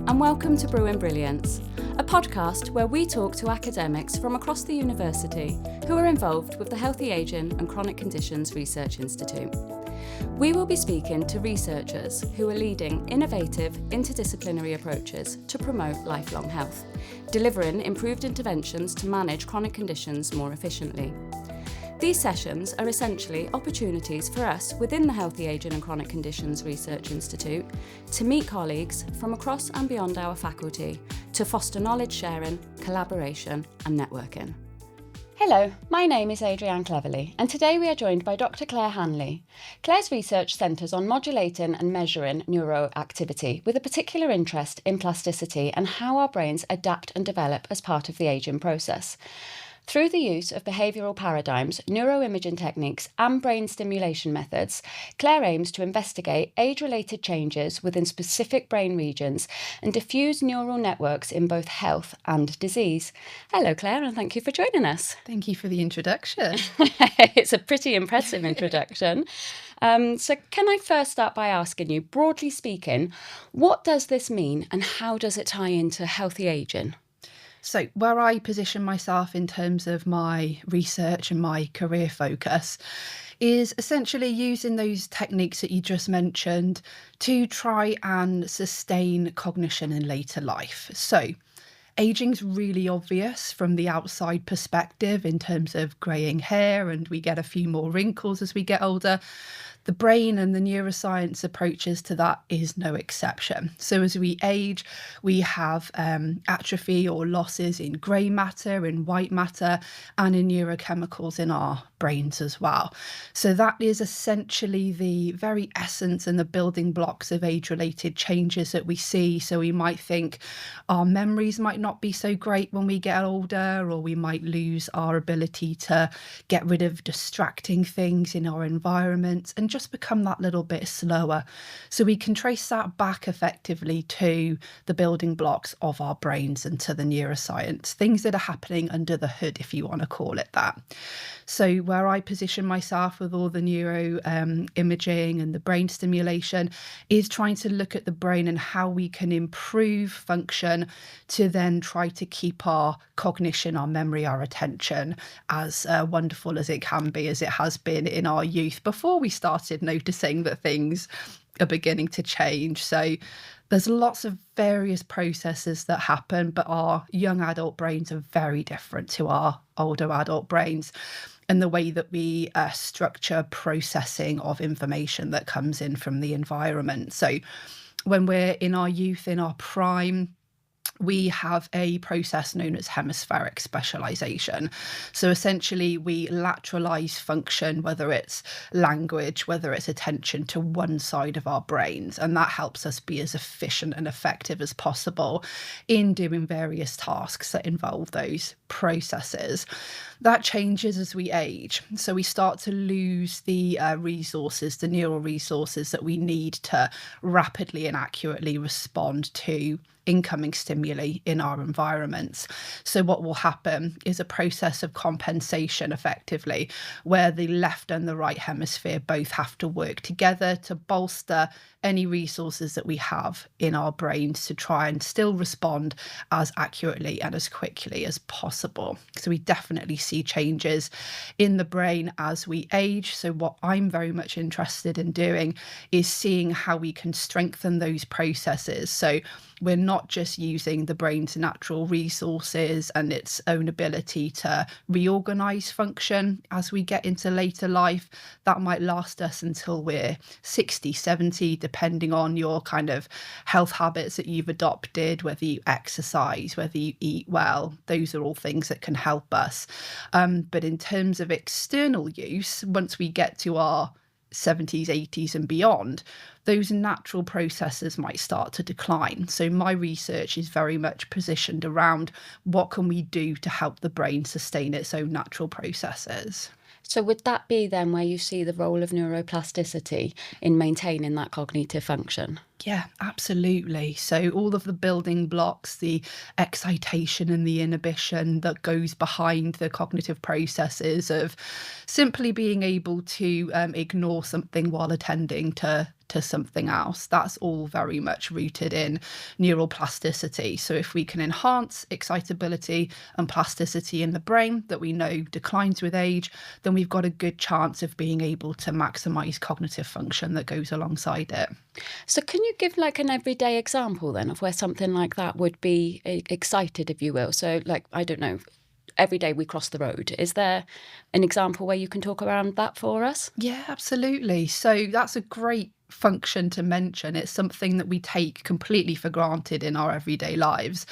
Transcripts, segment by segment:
and welcome to Brewing Brilliance, a podcast where we talk to academics from across the university who are involved with the Healthy Ageing and Chronic Conditions Research Institute. We will be speaking to researchers who are leading innovative interdisciplinary approaches to promote lifelong health, delivering improved interventions to manage chronic conditions more efficiently. These sessions are essentially opportunities for us within the Healthy Ageing and Chronic Conditions Research Institute to meet colleagues from across and beyond our faculty to foster knowledge sharing, collaboration and networking. Hello, my name is Adrienne Cleverly and today we are joined by Dr. Claire Hanley. Claire's research centres on modulating and measuring neuroactivity with a particular interest in plasticity and how our brains adapt and develop as part of the ageing process. Through the use of behavioural paradigms, neuroimaging techniques and brain stimulation methods, Claire aims to investigate age-related changes within specific brain regions and diffuse neural networks in both health and disease. Hello Claire, and thank you for joining us. Thank you for the introduction. It's a pretty impressive introduction. So can I first start by asking you, broadly speaking, what does this mean and how does it tie into healthy ageing? So where I position myself in terms of my research and my career focus is essentially using those techniques that you just mentioned to try and sustain cognition in later life. So aging's really obvious from the outside perspective in terms of greying hair, and we get a few more wrinkles as we get older. The brain and the neuroscience approaches to that is no exception. So as we age, we have atrophy or losses in grey matter, in white matter, and in neurochemicals in our brains as well. So that is essentially the very essence and the building blocks of age-related changes that we see. So we might think our memories might not be so great when we get older, or we might lose our ability to get rid of distracting things in our environment and just become that little bit slower. So we can trace that back effectively to the building blocks of our brains and to the neuroscience, things that are happening under the hood, if you want to call it that. So where I position myself with all the neuro imaging and the brain stimulation is trying to look at the brain and how we can improve function to then try to keep our cognition, our memory, our attention as wonderful as it can be, as it has been in our youth before we started noticing that things are beginning to change. So there's lots of various processes that happen, but our young adult brains are very different to our older adult brains, and the way that we structure processing of information that comes in from the environment. So when we're in our youth, in our prime, we have a process known as hemispheric specialization. So essentially we lateralize function, whether it's language, whether it's attention, to one side of our brains. And that helps us be as efficient and effective as possible in doing various tasks that involve those processes. That changes as we age. So we start to lose the resources, the neural resources that we need to rapidly and accurately respond to incoming stimuli in our environments. So what will happen is a process of compensation effectively, where the left and the right hemisphere both have to work together to bolster any resources that we have in our brains to try and still respond as accurately and as quickly as possible. So we definitely see changes in the brain as we age. So what I'm very much interested in doing is seeing how we can strengthen those processes. So we're not just using the brain's natural resources and its own ability to reorganize function as we get into later life. That might last us until we're 60, 70, depending on your kind of health habits that you've adopted, whether you exercise, whether you eat well. Those are all things that can help us. But in terms of external use, once we get to our 70s, 80s and beyond, those natural processes might start to decline. So my research is very much positioned around what can we do to help the brain sustain its own natural processes. So would that be then where you see the role of neuroplasticity in maintaining that cognitive function? Yeah, absolutely. So all of the building blocks, the excitation and the inhibition that goes behind the cognitive processes of simply being able to ignore something while attending to to something else. That's all very much rooted in neural plasticity. So if we can enhance excitability and plasticity in the brain that we know declines with age, then we've got a good chance of being able to maximize cognitive function that goes alongside it. So can you give like an everyday example then of where something like that would be excited, if you will? So like, I don't know, every day we cross the road. Is there an example where you can talk around that for us? Yeah, absolutely. So that's a great function to mention. It's something that we take completely for granted in our everyday lives.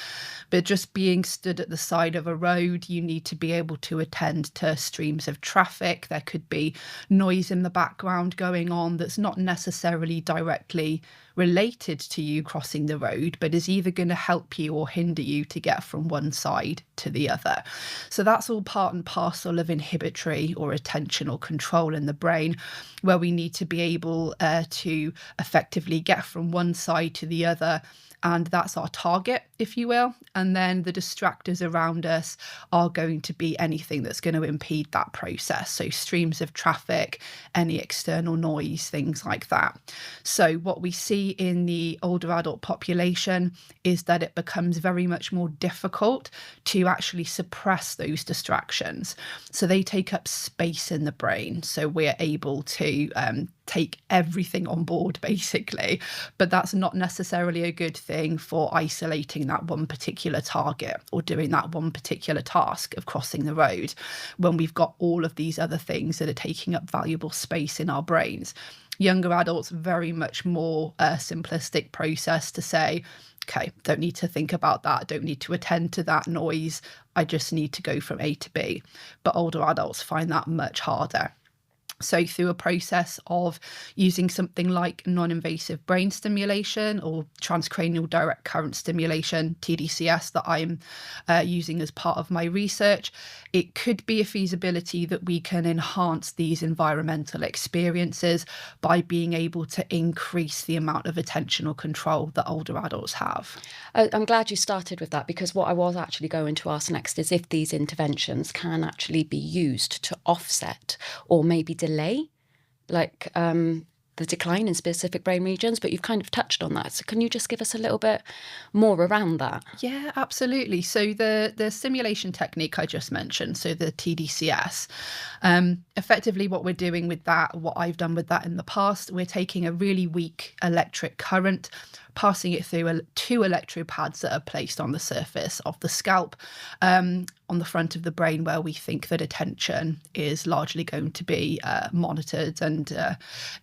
But just being stood at the side of a road, you need to be able to attend to streams of traffic. There could be noise in the background going on that's not necessarily directly related to you crossing the road, but is either going to help you or hinder you to get from one side to the other. So that's all part and parcel of inhibitory or attentional control in the brain, where we need to be able to effectively get from one side to the other. And that's our target, if you will. And then the distractors around us are going to be anything that's going to impede that process. So streams of traffic, any external noise, things like that. So what we see in the older adult population is that it becomes very much more difficult to actually suppress those distractions. So they take up space in the brain. So we're able to take everything on board, basically. But that's not necessarily a good thing for isolating that one particular target or doing that one particular task of crossing the road, when we've got all of these other things that are taking up valuable space in our brains. Younger adults, very much more simplistic process to say, okay, don't need to think about that, don't need to attend to that noise, I just need to go from A to B. But older adults find that much harder. So through a process of using something like non-invasive brain stimulation or transcranial direct current stimulation, TDCS, that I'm using as part of my research, it could be a feasibility that we can enhance these environmental experiences by being able to increase the amount of attentional control that older adults have. I'm glad you started with that, because what I was actually going to ask next is if these interventions can actually be used to offset or maybe delay like the decline in specific brain regions, but you've kind of touched on that. So can you just give us a little bit more around that? Yeah, absolutely. So the stimulation technique I just mentioned, so the TDCS, effectively what we're doing with that, what I've done with that in the past, we're taking a really weak electric current, passing it through two electrode pads that are placed on the surface of the scalp, on the front of the brain, where we think that attention is largely going to be monitored, and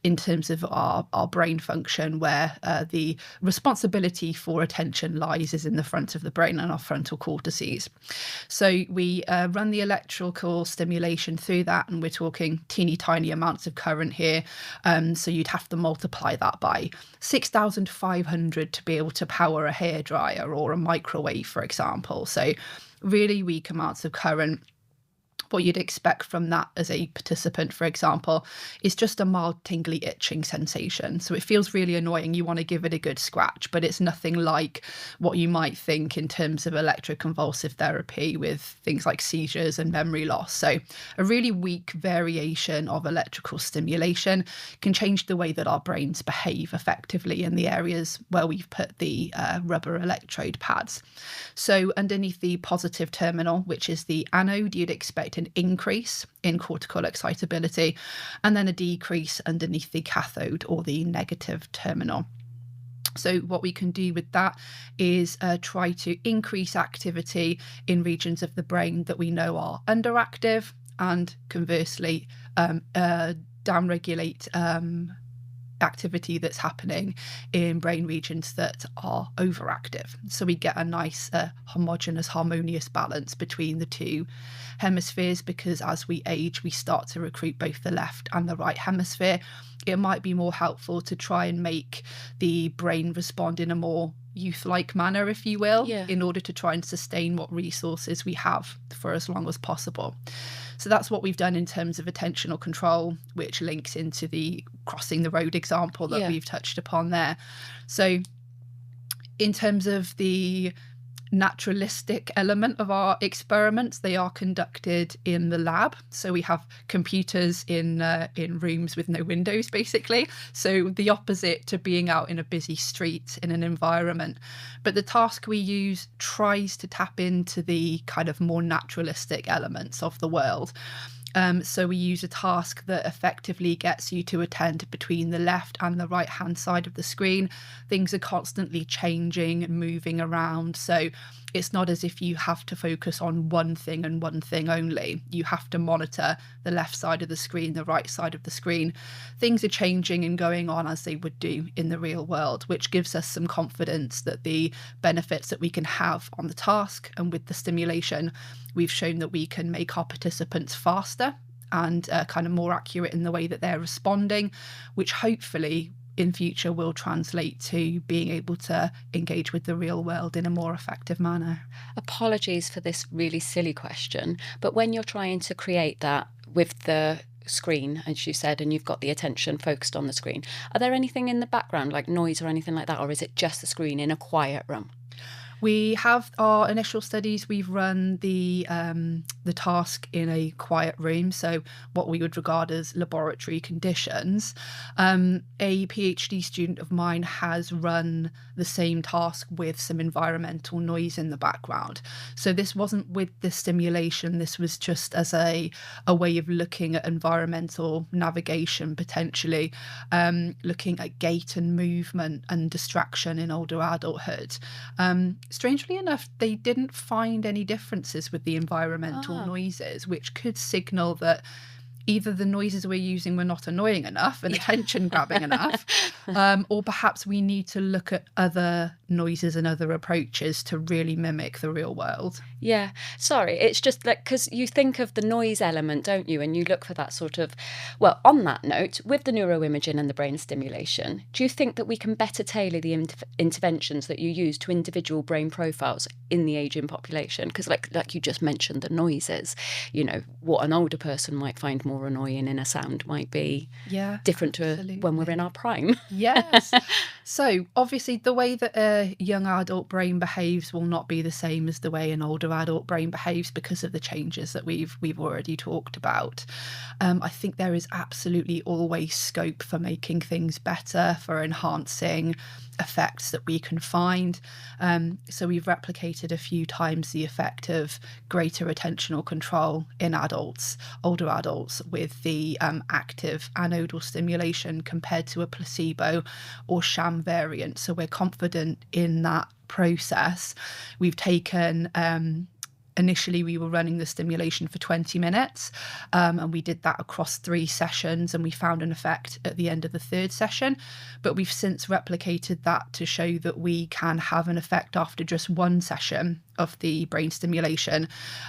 in terms of our brain function, where the responsibility for attention lies is in the front of the brain and our frontal cortices. So we run the electrical stimulation through that, and we're talking teeny tiny amounts of current here. So you'd have to multiply that by 6,500 to be able to power a hairdryer or a microwave, for example. So really weak amounts of current. What you'd expect from that as a participant, for example, is just a mild tingly itching sensation. So it feels really annoying. You want to give it a good scratch, but it's nothing like what you might think in terms of electroconvulsive therapy with things like seizures and memory loss. So a really weak variation of electrical stimulation can change the way that our brains behave effectively in the areas where we've put the rubber electrode pads. So underneath the positive terminal, which is the anode, you'd expect an increase in cortical excitability, and then a decrease underneath the cathode or the negative terminal. So what we can do with that is try to increase activity in regions of the brain that we know are underactive, and conversely downregulate activity that's happening in brain regions that are overactive. So we get a nice homogeneous, harmonious balance between the two hemispheres, because as we age, we start to recruit both the left and the right hemisphere. It might be more helpful to try and make the brain respond in a more youth-like manner, if you will, in order to try and sustain what resources we have for as long as possible. So that's what we've done in terms of attentional control, which links into the crossing the road example that we've touched upon there. So in terms of the naturalistic element of our experiments. They are conducted in the lab, so we have computers in rooms with no windows, basically. So the opposite to being out in a busy street in an environment. But the task we use tries to tap into the kind of more naturalistic elements of the world. So we use a task that effectively gets you to attend between the left and the right hand side of the screen. Things are constantly changing and moving around. So it's not as if you have to focus on one thing and one thing only. You have to monitor the left side of the screen, the right side of the screen. Things are changing and going on as they would do in the real world, which gives us some confidence that the benefits that we can have on the task and with the stimulation, we've shown that we can make our participants faster and kind of more accurate in the way that they're responding, which hopefully in future will translate to being able to engage with the real world in a more effective manner. Apologies for this really silly question, but when you're trying to create that with the screen, as you said, and you've got the attention focused on the screen, are there anything in the background like noise or anything like that, or is it just the screen in a quiet room? We have our initial studies. We've run the task in a quiet room, so what we would regard as laboratory conditions. A PhD student of mine has run the same task with some environmental noise in the background. So this wasn't with the stimulation. This was just as a way of looking at environmental navigation, potentially looking at gait and movement and distraction in older adulthood. Strangely enough, they didn't find any differences with the environmental noises, which could signal that either the noises we're using were not annoying enough and attention grabbing enough, or perhaps we need to look at other noises and other approaches to really mimic the real world. Yeah, sorry, it's just like, because you think of the noise element, don't you? And you look for that sort of, well, on that note, with the neuroimaging and the brain stimulation, do you think that we can better tailor the interventions that you use to individual brain profiles in the ageing population? Because like you just mentioned, the noises, you know, what an older person might find more annoying in a sound might be different to when we're in our prime. Yes. So obviously the way that a young adult brain behaves will not be the same as the way an older adult brain behaves because of the changes that we've already talked about. I think there is absolutely always scope for making things better, for enhancing effects that we can find. So we've replicated a few times the effect of greater attentional control in adults, older adults, with the active anodal stimulation compared to a placebo or sham variant. So we're confident in that process. We've taken initially we were running the stimulation for 20 minutes and we did that across 3 sessions and we found an effect at the end of the 3rd session, but we've since replicated that to show that we can have an effect after just 1 session of the brain stimulation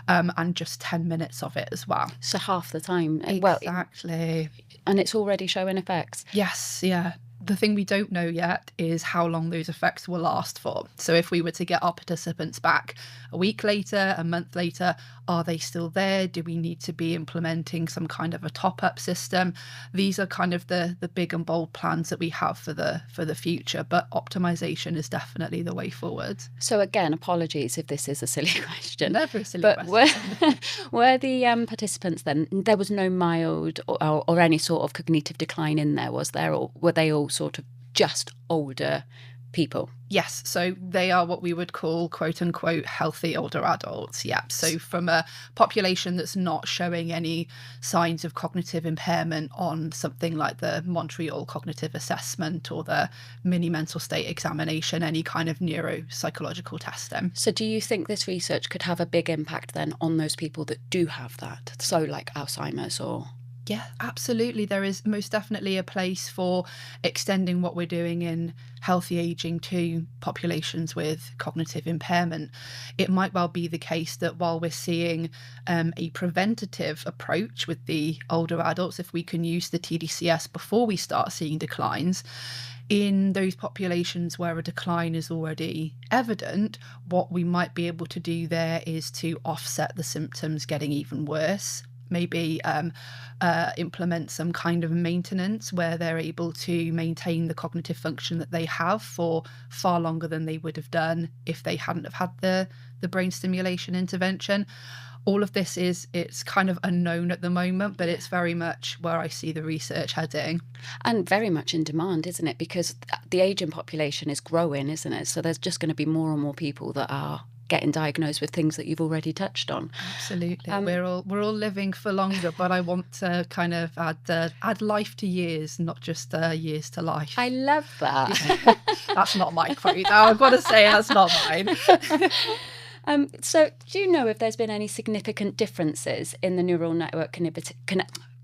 and just 10 minutes of it as well. So half the time. Exactly. And it's already showing effects. Yes, yeah. The thing we don't know yet is how long those effects will last for. So if we were to get our participants back a week later, a month later, are they still there? Do we need to be implementing some kind of a top-up system? These are kind of the big and bold plans that we have for the future, but optimization is definitely the way forward. So again, apologies if this is a silly question. Never a silly question. But were the participants then, there was no mild or any sort of cognitive decline in there, was there? Or were they all sort of just older people? Yes, so they are what we would call quote unquote healthy older adults. Yeah, so from a population that's not showing any signs of cognitive impairment on something like the Montreal Cognitive Assessment or the mini mental state examination, any kind of neuropsychological testing. So do you think this research could have a big impact then on those people that do have that? So like Alzheimer's or... Yeah, absolutely. There is most definitely a place for extending what we're doing in healthy ageing to populations with cognitive impairment. It might well be the case that while we're seeing a preventative approach with the older adults, if we can use the TDCS before we start seeing declines, in those populations where a decline is already evident, what we might be able to do there is to offset the symptoms getting even worse. maybe implement some kind of maintenance where they're able to maintain the cognitive function that they have for far longer than they would have done if they hadn't have had the brain stimulation intervention. All of this it's kind of unknown at the moment, but it's very much where I see the research heading. And very much in demand, isn't it? Because the ageing population is growing, isn't it? So there's just going to be more and more people that are getting diagnosed with things that you've already touched on. Absolutely. We're all living for longer, but I want to kind of add life to years, not just years to life. I love that. Yeah. That's not my quote, though. I've got to say that's not mine. So do you know if there's been any significant differences in the neural network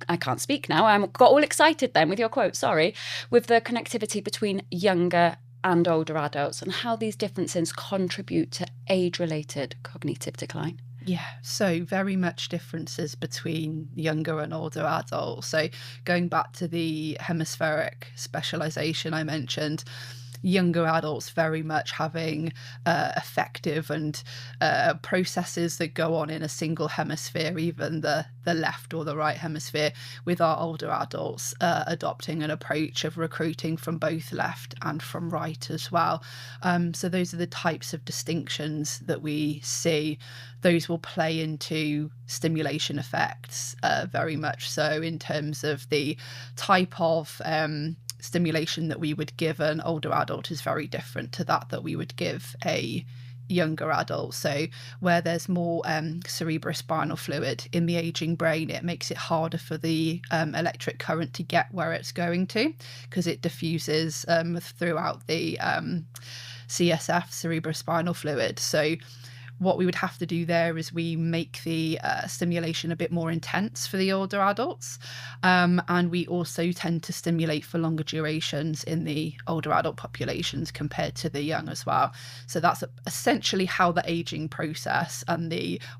I can't speak now. I got all excited then with your quote, sorry, with the connectivity between younger and older adults and how these differences contribute to age-related cognitive decline? Yeah, so very much differences between younger and older adults. So going back to the hemispheric specialisation I mentioned, younger adults very much having effective and processes that go on in a single hemisphere, even the left or the right hemisphere, with our older adults adopting an approach of recruiting from both left and from right as well. So those are the types of distinctions that we see. Those will play into stimulation effects very much so in terms of the type of stimulation that we would give an older adult is very different to that we would give a younger adult. So where there's more cerebrospinal fluid in the aging brain, it makes it harder for the electric current to get where it's going to, because it diffuses throughout the CSF, cerebrospinal fluid. So what we would have to do there is we make the stimulation a bit more intense for the older adults. And we also tend to stimulate for longer durations in the older adult populations compared to the young as well. So that's essentially how the aging process and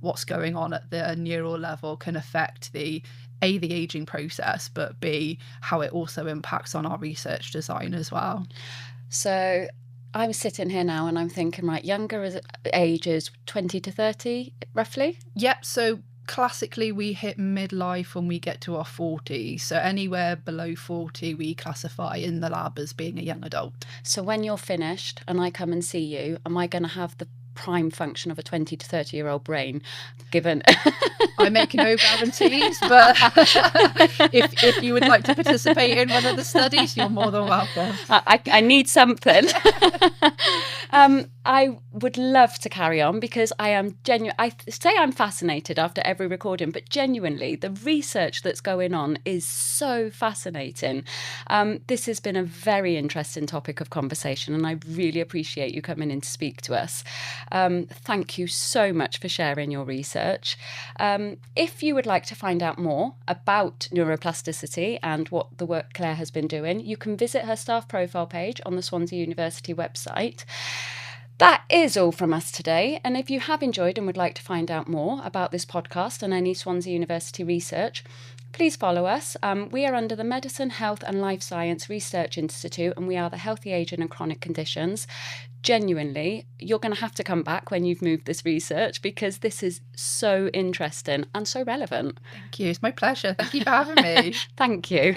what's going on at the neural level can affect the aging process, but B, how it also impacts on our research design as well. So I'm sitting here now and I'm thinking, right, younger age is 20 to 30, roughly? Yep. So classically, we hit midlife when we get to our 40s. So anywhere below 40, we classify in the lab as being a young adult. So when you're finished and I come and see you, am I going to have the prime function of a 20 to 30-year-old brain, given... I make no guarantees, but if you would like to participate in one of the studies, you're more than welcome. I need something. I would love to carry on because I am I say I'm fascinated after every recording, but genuinely the research that's going on is so fascinating. This has been a very interesting topic of conversation and I really appreciate you coming in to speak to us. Thank you so much for sharing your research. If you would like to find out more about neuroplasticity and what the work Claire has been doing, you can visit her staff profile page on the Swansea University website. That is all from us today. And if you have enjoyed and would like to find out more about this podcast and any Swansea University research, please follow us. We are under the Medicine, Health and Life Science Research Institute and we are the Healthy Aging and Chronic Conditions. Genuinely, you're going to have to come back when you've moved this research because this is so interesting and so relevant. Thank you. It's my pleasure. Thank you for having me. Thank you.